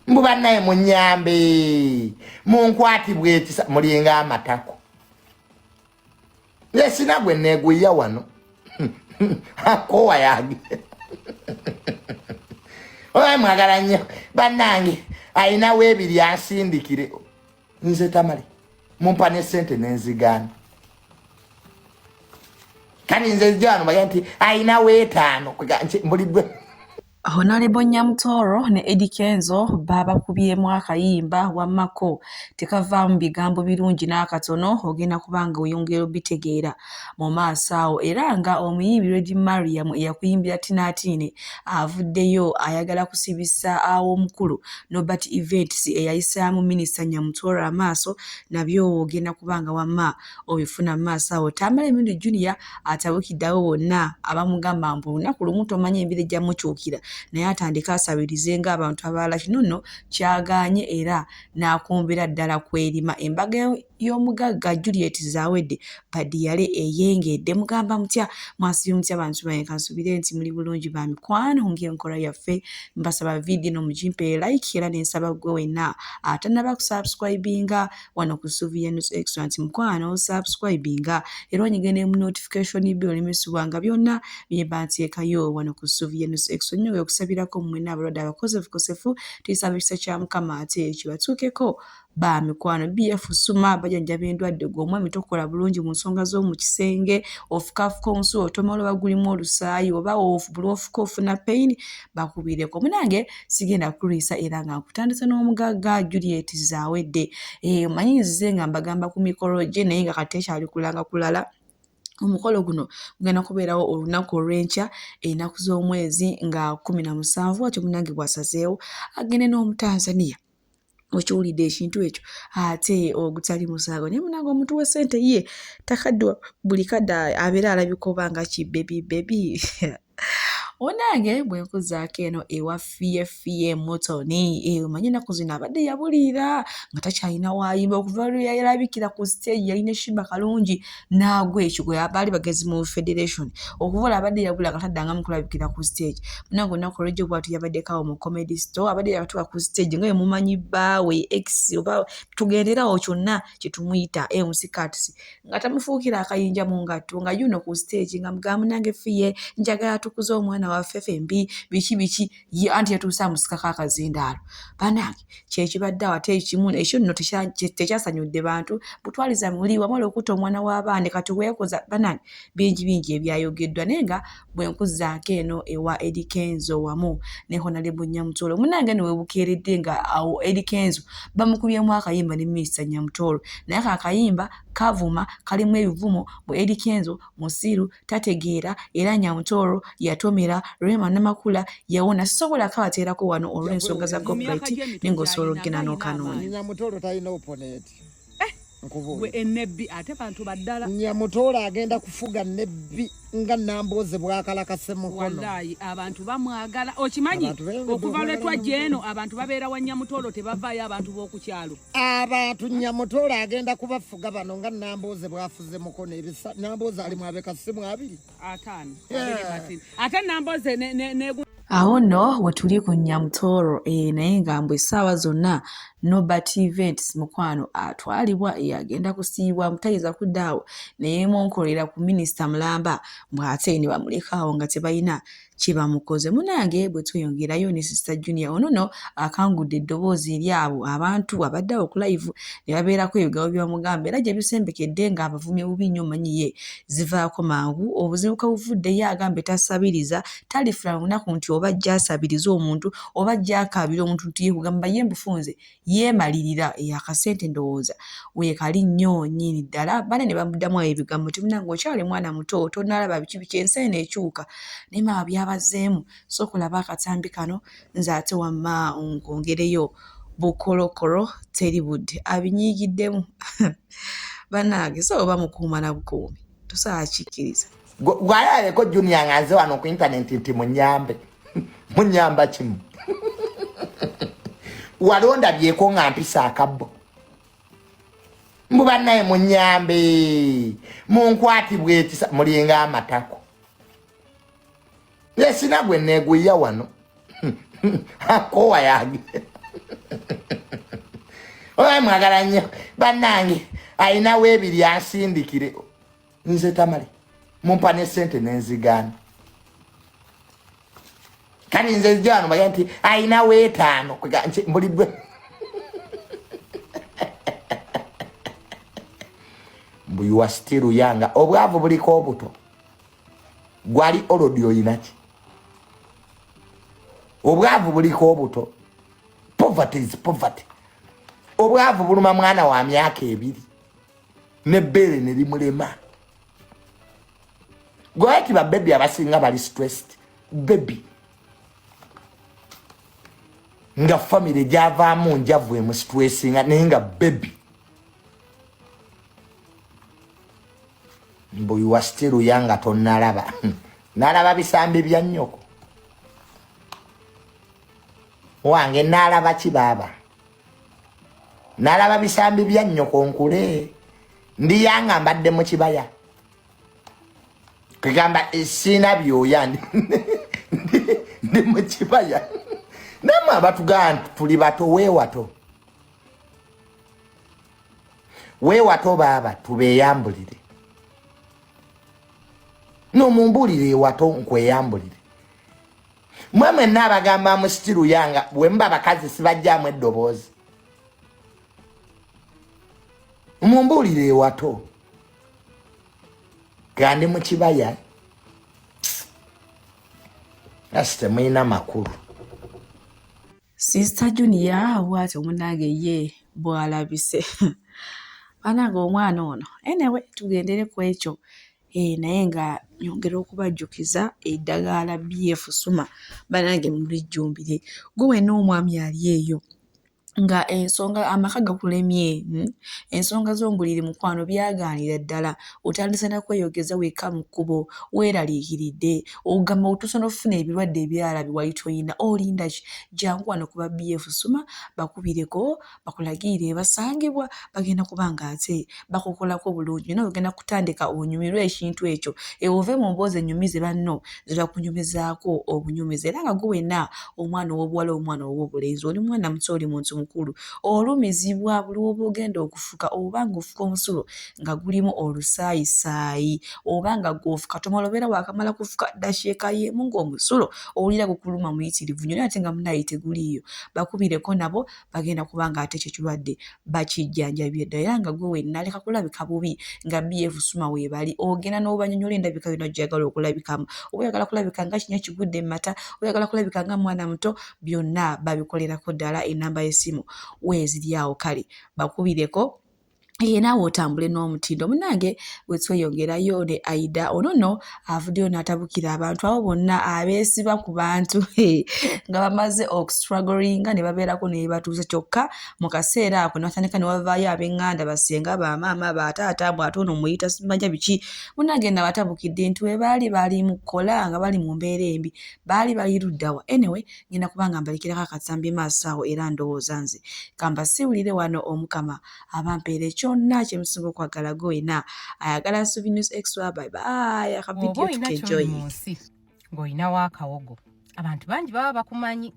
Mbuba naye munyambe munkwati bwetisa mulinga amatako yesina gwe neguya wano akowa yage oya mwagala nnyo bannange ayina weebiri asindikire nze tamale mumpa ne sente nenzigana kani nze jano bayanti ayina weetaano mbulidwe Honorable Nyamutoro ne Eddie Kenzo babakubyemu akayimba wammako tekavaamu bigambo birungi n'akatono ogenda kubanga oyongera obitegeera mu maaso awo era nga omuyimbi Lady Mariam eyakuyimbira Tinatine avuddeyo ayagala kusibisa awo omukulu Nobert Events eyayisaamu Minisita Nyamutoro amaaso nabyo ogenda kubanga wamma obifuna mu maaso awo Tamale Emirundi Junior atabukiddewo bonna abamugamba mbu olunaku lumu tomanyi embiri ejja mukyukira naye atandika asabirize ng'abantu abalala kino nno kyagaanye era n'akumbira ddala kwerima embaga y'omugagga Juliet Zawedde badiyale eyengedde mugamba mutya mwasibye mutya abantu bange kansubire nti muli bulungi ba mikwano ng'enkola yaffe mbasaba video no mujimpe like era n'ensaba gwe wenna atanaba kusubscribinga wano ku Sylvia News Extra nti mukwano subscribinga era onyigene mu notification bell nimesubwanga byonna byeba nteekayo wano ku Sylvia News Extra nyo okusabirako mmwe n'abalwadde abakosefu tuyisabisa kya Mukama ate kibatuukeko ba mikwano BF Suma bajanjaba endwadde gw'omwami tokola bulungi mu nsonga z'omu kisenge ofukafuka omusulo otomala oba gulimu olusaayi oba bulwofuka ofuna pain bakubireko munange sigenda kulwisa era nga nkutandisa n'omugagga Juliet Zawedde omanyi nzize nga mbagamba ku mikolo gye naye nga kati ekyali kulanga kulala omukolo guno gugenda kubeerawo olunaku olw'enkya ennaku z'omwezi nga 17 watyo munange bwasazeewo agende n'Omutanzania okiwulidde ekintu ekyo ate ogutali musaago naye munange omuntu w'essente ye takaddwa buli kadde abeera alabika oba nga kibebi onange bwe nkuzaako eno ewa fiye motoni omanyi ennaku zino abadde yabulira nga takyalina waayimba okuva lwe yalabikira ku stage yalina eshimba kalungi n'agwa ekigwe abaali bagezi mu federation okuva abadde yabula nga taddangamu kulabikira ku stage munange olunaku olw'ejjo bwatu yabaddekawo mu comedy store abadde yatuuka ku stage nga yemumanyi bbaawe ex oba tugenderawo kyonna kyetumuyita MC Cuts nga tamufuukira akayinja mu ngatto nga yuno ku stage nga mugamba munange fiye njagala tukuze omwana waffe FMB biki ye anti yatuusa amusikako akazindaalo banange kyekibadde awo ate ekimu ekyo nno tekyasanyudde bantu butwaliza muli wamala okutta omwana w'abaana kati weekoza banange bingi ebyayogeddwa naye nga bwe nkuzaako eno ewa Eddie Kenzo wamu ne Honorable Nyamutoro munange ne webukeeredde nga awo Eddie Kenzo bamukubyemu akayimba ne Minisita Nyamutoro naye akayimba kavuma kalimu ebivumo bwe Eddie Kenzo musiru tategeera era Nyamutoro yatomera Rema Namakula yawona sobola kabateerako wano olw'ensonga za copyright n'engosoolo gena n'okanooni Nyamutoro talina opponent we enebbi ate bantu baddala Nyamutoro agenda kufuga nebbi nga Nambooze bwakalakase mukono wallahi abantu bamwagala okimanyi okuva lwe twajja eno abantu babeera wa Nyamutoro tebavaayo abantu b'okukyalo abantu Nyamutoro agenda kubafuga bano nga Nambooze bwafuze mukono ebisa Nambooze ali mwabekasimu abiri atano ate Nambooze ne awo nno we tuli ku Nyamutoro naye nga mbwe essaawa zonna Nobert Events mukwano atwalibwa yagenda kusiibwa mutayiza kuddaawo naye monkolera ku Minisita Mulamba mbw'ate ne bamulekaawo nga tebalina kye bamukoze munange bwe tweyongerayo ne Sister Junior ono akangudde eddoboozi eri abo abantu abadde awo ku live ne babeerako ebigabo by'omugamba era gye bisembekedde nga abavumye bubi nnyo manyi ye zivaako mangu obuzibu buvuddeyo agambe tasabiriza talifuna lunaku nti oba ajja asabiriza omuntu oba ajja akaabira omuntu nti yekugamba ye mbufunze yeemalirira akasente ndowooza weekali nnyo nnyini ddala bane ne bamuddamu ebigambo ti munange okyali mwana muto tonalaba biki ensi n'ekyuka naye mama byabazeemu sokulaba akatambi kano nze ate wamma nkongereyo bukolokolo teri budde abinyiigiddemu bannange so oba mukuuma na bukuumi tosobola kikkiriza gwayaleko Junior nga nze wano ku intaneti nti munyamba kimu walonda byeko nga mpisa akabbo mbuba naye munyambe munkwati bwetisa mulinga amatako yesina gwe neguya wano akowa yage Oye mwagala nnyo bannange ayina weebiri ansindikire nze Tamale mumpa ne ssente n'enzigaana kati nze njano baga nti ayina weetaano mbulidwe mbu you are still young obwavu buliko obuto gwali olodi oyinaki obwavu buliko obuto poverty is poverty obwavu buluma mwana wa myaka 2 nebbeere ne limulema gwati ba baby abasinga bali stressed baby nga family javaamu njavwe mu stressinga nenga baby mbo you are still young tonalaba nalaba bisambe bya nnyoko wange nalaba kibaba nalaba bisambi bya nnyoko nkule ndi yanga mbadde mu kibaya kugamba sina byoya ndi mu kibaya namwe abatuganda tuli bato weewato baba tubeyambulire no mumbulire wato nkweyambulire mwemwe nabagamba mu stiru yanga bwemba bakazi sibajjamu eddoboozi mumbulire wato kandi mu kibaya asite mwina makulu Sister Junior bwati omunange ye bwalabise banange omwana ono anyway tugendere ku ekyo naye nga nyongera okubajjukiza eddagala BF Suma banange mulijjumbire gwe n'omwami ali eyo nga ensonga amaka gakulemye ensonga z'ombuliri mukwano byagaanira ddala otandise na kweyogeza weka mu kkubo weeraliikiridde ogamba otusana ofuna ebirwadde ebyala biwayitoyina olinda jangu wano kuba BF Suma bakubireko bakulagire basangibwa bagenda kubanga ate bakukolako bulungi nawe ogenda kutandika onyumirwe ekintu ekyo ove mu mboozi ennyumize banno zirakunyumizaako obunyumize era nga gwe wenna omwana ow'obuwala omwana ow'obulenzi oli mwana muto oli muntu mukulu olumizibwa buli oba ogenda okufuka oba ng'ofuka omusulo nga gulimu olusaayisaayi oba nga gw'ofuka tomalobera waakamala kufuka dasheeka yemu ng'omusulo owulira gukuluma muyitirivu nnyo naye ate nga munaye teguliiyo bakubireko nabo bagenda kubanga ate ekyo kirwadde bakijjanjabye ddala era nga gwe wenna leka kulabika bubi nga BF Suma weebali ogenda n'obanyonyola endabika yonna gy'oyagala okulabikamu oba oyagala kulabika nga kinya kigudde mu mata oyagala kulabika nga mwana muto byonna babikolerako ddala enamba y'essimu weeziri awo kale bakubireko naawe otambule n'omutindo munange bwe tweyongerayo ne Aida ono avuddeyo n'atabukira abantu abo bonna abeesiba ku bantu nga bamaze okustrugglinga ne babeerako ne batuuze kyokka mu kaseera ako ne batandika ne bavaayo ab'eŋŋanda basenga bamaama bataata bw'ate ono muyita simanja biki munange nabatabukidde nti we baali mu kkola nga bali mu mbeera embi baali luddawa anyway ngenda kubanga mbalekirako akatambi maaso awo era ndowooza nze kambasiwulire wano omukama abampeera kyonna kyemusinga okwagala gwena ayagala Nsubi News Extra bye akavidiyo tukenjoyi ng'olina waakawogo abantu bangi baba bakumanyi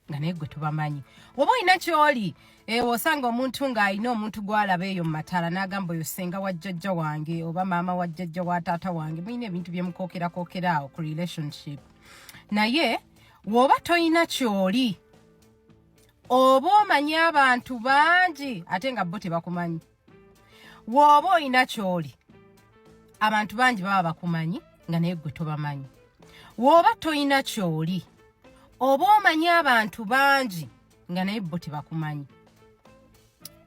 nga naye gwe tubamanyi oba olina kyoli osanga omuntu ng'alina omuntu gw'alaba eyo mu mataala n'agamba oyo ssenga wa jjajja wange oba maama wa jjajja wa taata wange mulina ebintu bye mukookerakokera awo ku relationship naye woba toyina kyoli oba omanyi abantu bangi ate nga bo tebakumanyi woba olina kyoli abantu bangi baba bakumanyi nga naye gwe tobamanyi woba toyina kyoli oba omanyi abantu bangi nga naye bo tebakumanyi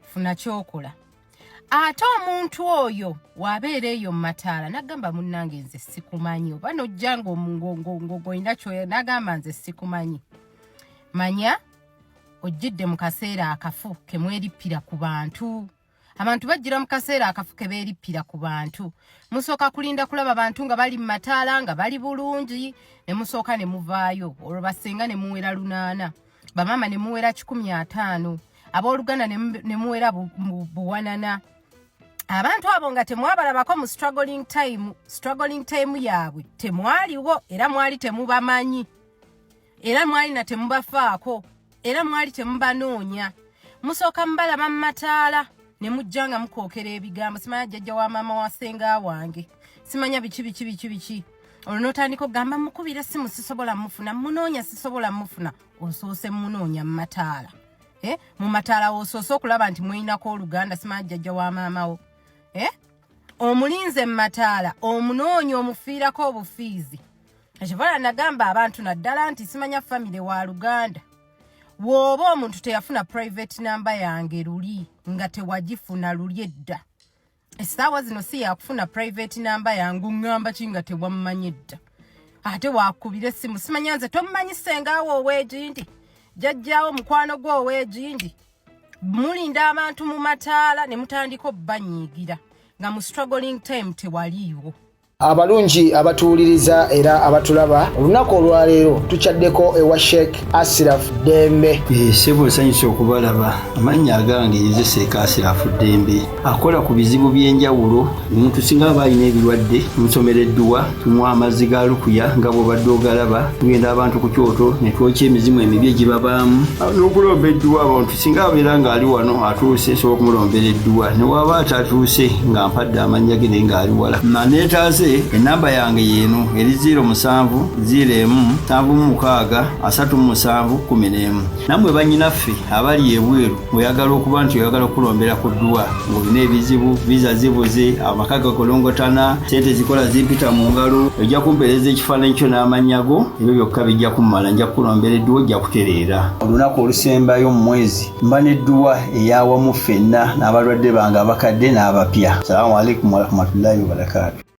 funa kyokola ate omuntu oyo wabeera eyo mu mataala nagamba munnange nze sikumanyi oba nojja ng'olina kyoyo nagamba nze sikumanyi manya ojjidde mu kaseera akafu kemwerippira ku bantu abantu bajjira mu kaseera akafu kebeerippira ku bantu musooka kulinda kulaba abantu nga bali mu mataala nga bali bulungi ne musooka ne muvaayo olwo basenga ne muwera 800 bamaama ne muwera 150 abooluganda ne muwera buwanana abantu abo nga temwabalabako mu struggling time yaabwe temwaliwo era mwali temubamanyi era mwali na temubafaako era mwali temubanoonya musooka mbalaba mu mataala ne mujja nga mukookera ebigambo simanya jjajja wa maama wa ssenga wange simanya biki olwo n'otandika okugamba mukubira simu sisobola mufuna munoonya sisobola mufuna osoose munoonya mu mataala mu mataala osoose okulaba nti mwinako oluganda simanya jjajja wa maamawo omulinze mu mataala omunoonya omufiirako obufiizi ekivala nagamba abantu naddala nti simanya famire wa luganda wooba omuntu teyafuna private number yange luli nga tewagifuna luli edda essaawa zino si yakufuna private number yangu ngamba ki nga tewamumanyi edda ate wakubira essimu simanya nze tomumanyi sengaawo oweegindi jjajjaawo mukwano gwe oweegindi mulinda abantu mu mataala ne mutandika obbanyiigira nga mu struggling time tewaliiwo. Abalungi abatuuliriza era abatulaba olunaku olwaleero tukyaddeko ewa Sheikh Ashraf Dembe. Sebo nsanyusa okubalaba amannya agange nze Sheikh Ashraf Dembe akola ku bizibu by'enjawulo omuntu singa aba alina ebirwadde musomereddwa tumuwa amazzi ga lukuya nga bw'obadde ogalaba tugenda abantu ku kyoto ne twokya emizimu emibi egibabaamu n'okulomba edduwa abantu singa abeera ng'ali wano atuuse sobola okumulombera edduwa ne waba atatuuse nga mpadde amannya ge naye ng'ali wala naneetaase enamba yange yeno eri 0707363711 namwe banyinaffe abali ebweru oyagala okuba nti oyagala okulombera ku dduwa ng'olina ebizibu viza zibuze amaka gakolongotana sente zikola zimpita mu ngalo ojja kumpeereza ekifaananyi kyo n'amanyago ebyo byokka bijja kummala nja kulombera edduwa ojja kutereera olunaku olusembayo mu mwezi mba n'edduwa eyawamu ffenna n'abalwadde bange abakadde n'abapya. Salaamu alaikum warahmatullahi wabarakatuh.